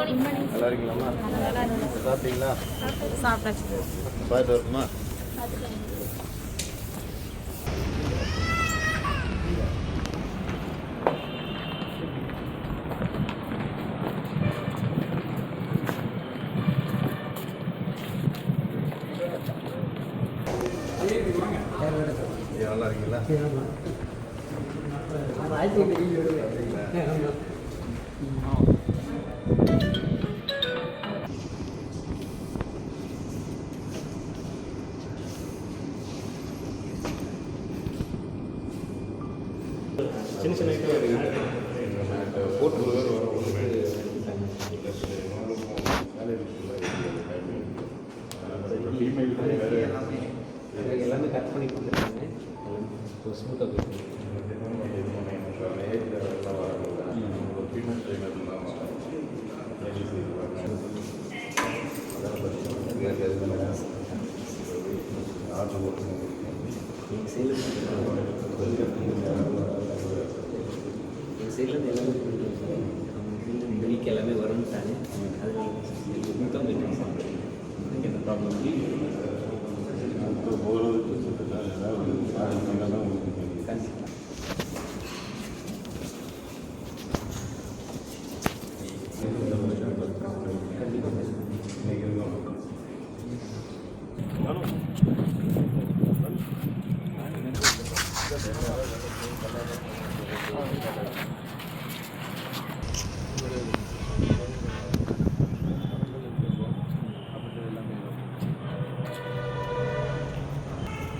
நல்லா இருக்கீங்களாம்மா? சாப்பிட்டீங்களா? சாப்பிட்டாச்சு. பார்த்து வருமா? நல்லா இருக்கீங்களா? சின்ன சின்ன போட்டு எல்லாமே கட் பண்ணி கொடுத்துருக்காங்க. ஸ்மூத்தாக சைட்லேருந்து எல்லாமே மில்க் எல்லாமே வரும்ட்டாங்க. அது மொத்தம் எந்த ப்ராப்ளம்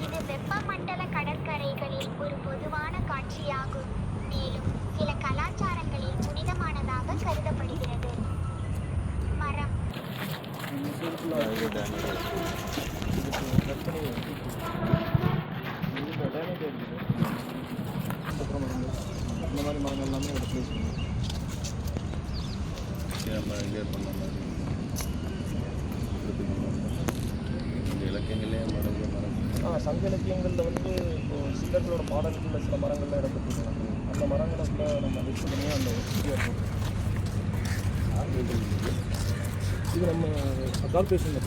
இது வெப்பமண்டல கடற்கரைகளில் ஒரு பொதுவான காட்சியாகும். மேலும் சில கலாச்சாரங்களில் புனிதமானதாக கருதப்படுகிறது. மரம் இந்த மாதிரி மரங்கள் எல்லாமே ஒரு பிளேஸ் இலக்கியங்களே சங்க இலக்கியங்களில் வந்து இப்போ சித்தர்களோட பாடல்களில் சில மரங்கள்லாம் இடம்பெற்றிருக்காங்க. அந்த மரங்களை நம்ம லிஸ்ட் பண்ணி அந்த இருக்கும். இது நம்ம கார்பரேஷன்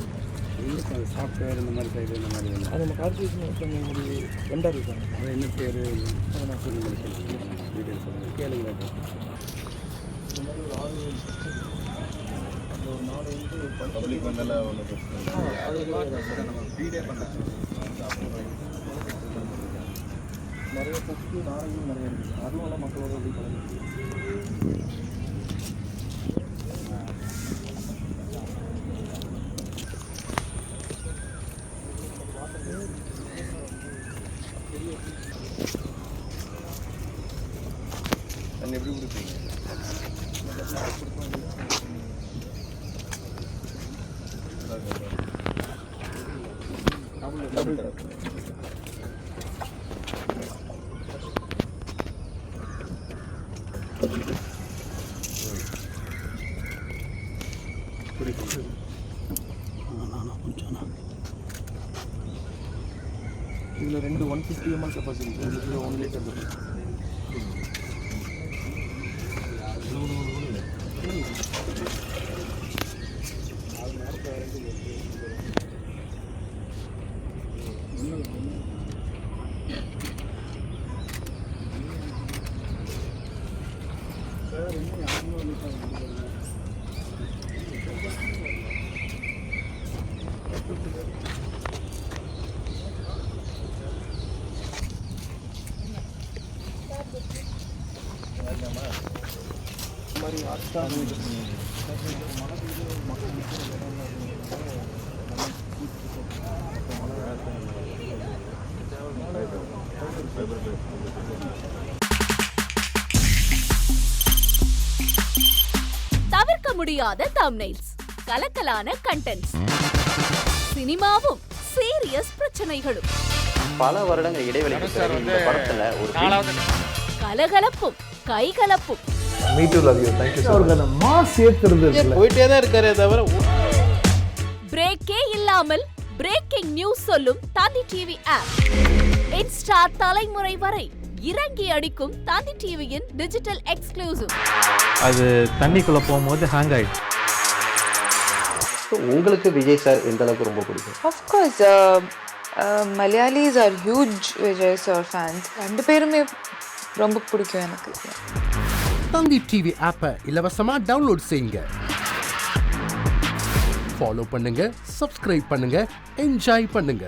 சாஃப்ட்வேர் இந்த மாதிரி சைடு இந்த மாதிரி அது நம்ம கார்பரேஷன் கொஞ்சம் ஒரு வெண்டர் இருக்காங்க. அது என்ன பேர் நான் சொல்லுங்கள் டீட்டெயில்ஸ் கேளுங்க. இந்த மாதிரி ஒரு 6 அந்த ஒரு 4 வந்து பப்ளிக் வந்தால் ஒன்று நம்ம ஃபீடே பண்ணாங்க. நிறைய கொக்கு நாரையும் நிறைய இருக்குது. அதுவும் மக்களோட எப்படி கலந்து தண்ணி எப்படி கொடுப்பீங்க? இதில் 2 150 ml கெப்பாசிட்டி, இதில் 1 லிட்டர் இருக்குது. மாதிரி தவிர்க்க முடியாத தம்ப்நெயில்ஸ், கலக்கலான கண்டென்ட்ஸ், சினிமாவும் சீரியஸ் பிரச்சனைகளும், பல வருடங்கள் இடைவெளிக்கு பிறகு இந்த படத்துல ஒரு கலகலப்பும் கைகலப்பும், போயிட்டே தான் இருக்காரே தவிர பிரேக்கே இல்லாமல் பிரேக்கிங் நியூஸ் சொல்லும் தந்தி டிவி ஆப். இன்ஸ்டா தலைமுறை வரை இறங்கி அடிக்கும் தந்தி டிவியின் டிஜிட்டல் எக்ஸ்க்ளூசிவ். அது தண்ணிக்குள்ள போகும்போது ஹேங் ஆயிடுச்சு. ஸோ உங்களுக்கு விஜய் சார் எந்த அளவுக்கு ரொம்ப பிடிக்கும்? Of course Malayalis are huge Vijay sir fans. 2 பேருமே ரொம்ப பிடிக்கும் எனக்கு. தந்தி டிவி ஆப்பை இலவசமா டவுன்லோட் செய்யுங்க. ஃபாலோ பண்ணுங்க, சப்ஸ்கிரைப் பண்ணுங்க, என்ஜாய் பண்ணுங்க.